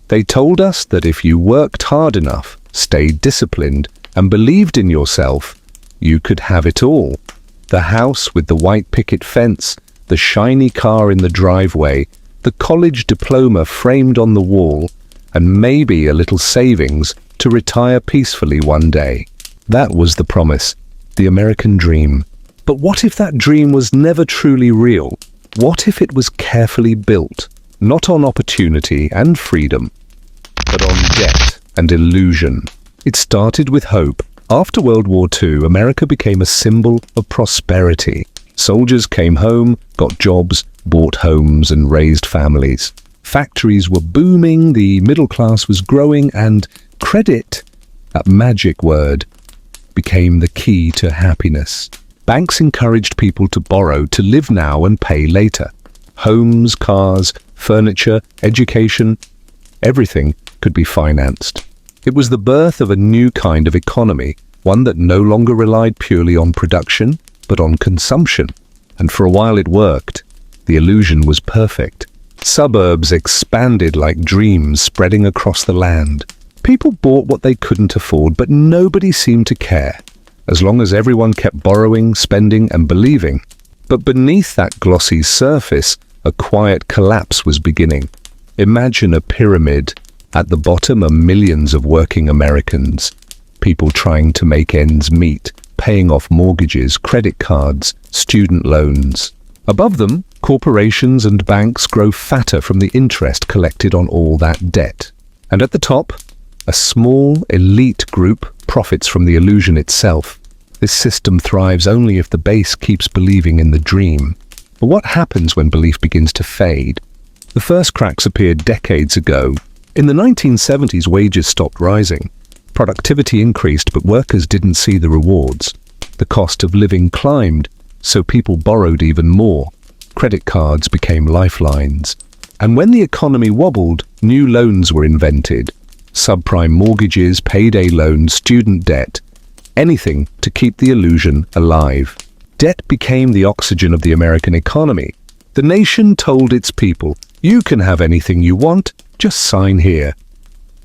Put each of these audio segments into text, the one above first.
They told us that if you worked hard enough, stayed disciplined, and believed in yourself, you could have it all. The house with the white picket fence, the shiny car in the driveway, the college diploma framed on the wall, and maybe a little savings to retire peacefully one day. That was the promise, the American dream. But what if that dream was never truly real? What if it was carefully built, not on opportunity and freedom, but on debt and illusion? It started with hope. After World War II, America became a symbol of prosperity. Soldiers came home, got jobs, bought homes, and raised families. Factories were booming, the middle class was growing, and credit, that magic word, became the key to happiness. Banks encouraged people to borrow, to live now and pay later. Homes, cars, furniture, education, everything could be financed. It was the birth of a new kind of economy, one that no longer relied purely on production, but on consumption. And for a while it worked. The illusion was perfect. Suburbs expanded like dreams spreading across the land. People bought what they couldn't afford, but nobody seemed to care, as long as everyone kept borrowing, spending, and believing. But beneath that glossy surface, a quiet collapse was beginning. Imagine a pyramid. At the bottom are millions of working Americans, people trying to make ends meet, paying off mortgages, credit cards, student loans. Above them, corporations and banks grow fatter from the interest collected on all that debt. And at the top, a small, elite group profits from the illusion itself. This system thrives only if the base keeps believing in the dream. But what happens when belief begins to fade? The first cracks appeared decades ago. In the 1970s, wages stopped rising. Productivity increased, but workers didn't see the rewards. The cost of living climbed, so people borrowed even more. Credit cards became lifelines. And when the economy wobbled, new loans were invented. Subprime mortgages, payday loans, student debt. Anything to keep the illusion alive. Debt became the oxygen of the American economy. The nation told its people, "You can have anything you want, just sign here."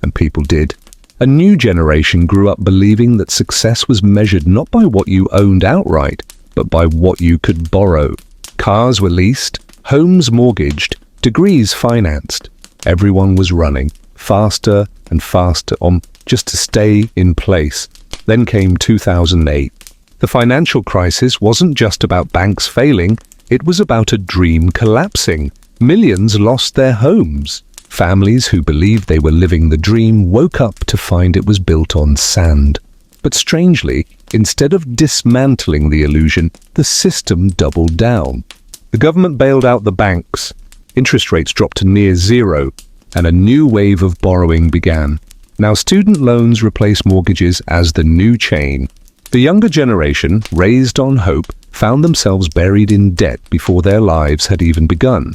And people did. A new generation grew up believing that success was measured not by what you owned outright, but by what you could borrow. Cars were leased, homes mortgaged, degrees financed. Everyone was running faster and faster on just to stay in place. Then came 2008. The financial crisis wasn't just about banks failing, it was about a dream collapsing. Millions lost their homes. Families who believed they were living the dream woke up to find it was built on sand. But strangely, instead of dismantling the illusion, the system doubled down. The government bailed out the banks, interest rates dropped to near zero, and a new wave of borrowing began. Now student loans replaced mortgages as the new chain. The younger generation, raised on hope, found themselves buried in debt before their lives had even begun.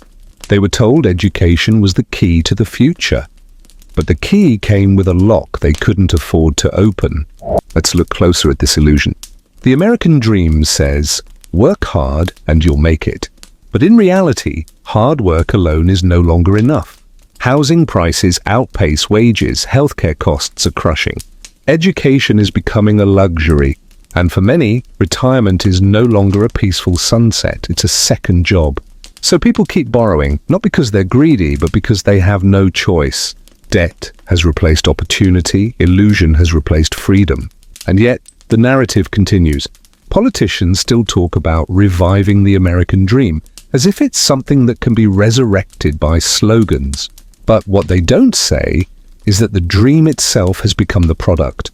They were told education was the key to the future. But the key came with a lock they couldn't afford to open. Let's look closer at this illusion. The American dream says, work hard and you'll make it. But in reality, hard work alone is no longer enough. Housing prices outpace wages, healthcare costs are crushing. Education is becoming a luxury. And for many, retirement is no longer a peaceful sunset, it's a second job. So people keep borrowing, not because they're greedy, but because they have no choice. Debt has replaced opportunity, illusion has replaced freedom. And yet, the narrative continues. Politicians still talk about reviving the American dream, as if it's something that can be resurrected by slogans. But what they don't say is that the dream itself has become the product.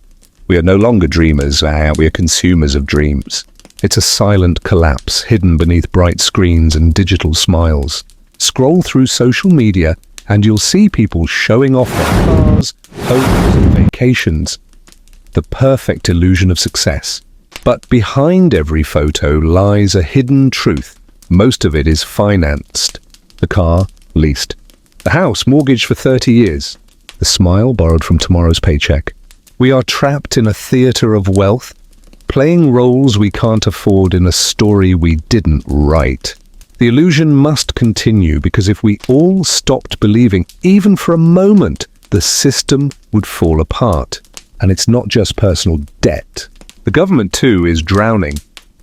We are no longer dreamers, we are consumers of dreams. It's a silent collapse hidden beneath bright screens and digital smiles. Scroll through social media and you'll see people showing off their cars, homes and vacations. The perfect illusion of success. But behind every photo lies a hidden truth. Most of it is financed. The car, leased. The house, mortgaged for 30 years. The smile, borrowed from tomorrow's paycheck. We are trapped in a theater of wealth, playing roles we can't afford in a story we didn't write. The illusion must continue because if we all stopped believing, even for a moment, the system would fall apart. And it's not just personal debt. The government, too, is drowning.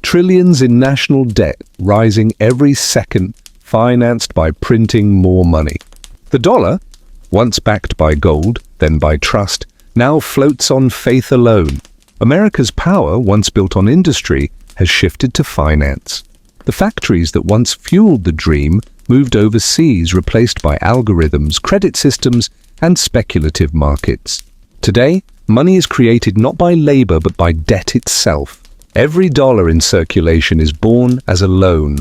Trillions in national debt rising every second, financed by printing more money. The dollar, once backed by gold, then by trust, now floats on faith alone. America's power, once built on industry, has shifted to finance. The factories that once fueled the dream moved overseas, replaced by algorithms, credit systems, and speculative markets. Today, money is created not by labor but by debt itself. Every dollar in circulation is born as a loan,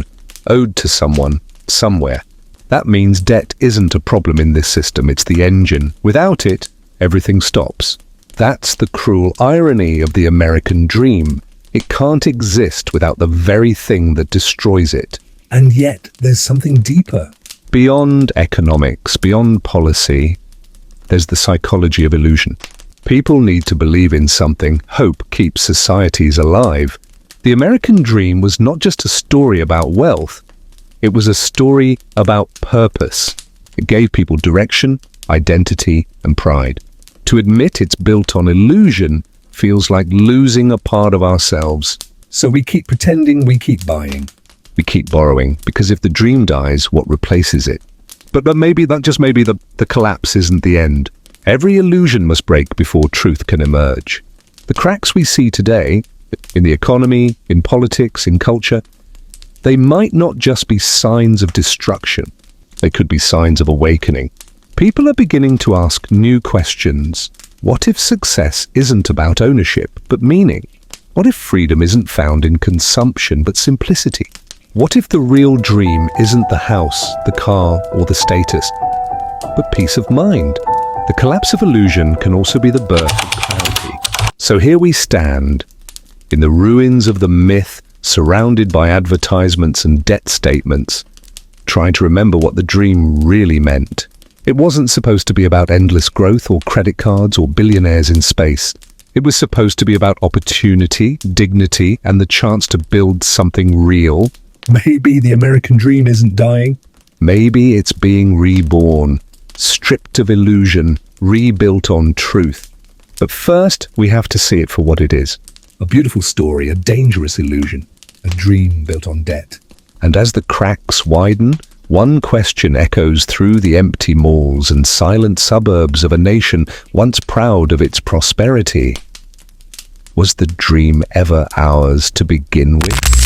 owed to someone, somewhere. That means debt isn't a problem in this system, it's the engine. Without it, everything stops. That's the cruel irony of the American dream. It can't exist without the very thing that destroys it. And yet, there's something deeper. Beyond economics, beyond policy, there's the psychology of illusion. People need to believe in something. Hope keeps societies alive. The American dream was not just a story about wealth. It was a story about purpose. It gave people direction, identity, and pride. To admit it's built on illusion feels like losing a part of ourselves. So we keep pretending, we keep buying. We keep borrowing, because if the dream dies, what replaces it? But maybe the collapse isn't the end. Every illusion must break before truth can emerge. The cracks we see today, in the economy, in politics, in culture, they might not just be signs of destruction. They could be signs of awakening. People are beginning to ask new questions. What if success isn't about ownership, but meaning? What if freedom isn't found in consumption, but simplicity? What if the real dream isn't the house, the car, or the status, but peace of mind? The collapse of illusion can also be the birth of clarity. So here we stand, in the ruins of the myth, surrounded by advertisements and debt statements, trying to remember what the dream really meant. It wasn't supposed to be about endless growth or credit cards or billionaires in space. It was supposed to be about opportunity, dignity, and the chance to build something real. Maybe the American dream isn't dying. Maybe it's being reborn, stripped of illusion, rebuilt on truth. But first, we have to see it for what it is. A beautiful story, a dangerous illusion, a dream built on debt. And as the cracks widen, one question echoes through the empty malls and silent suburbs of a nation once proud of its prosperity. Was the dream ever ours to begin with?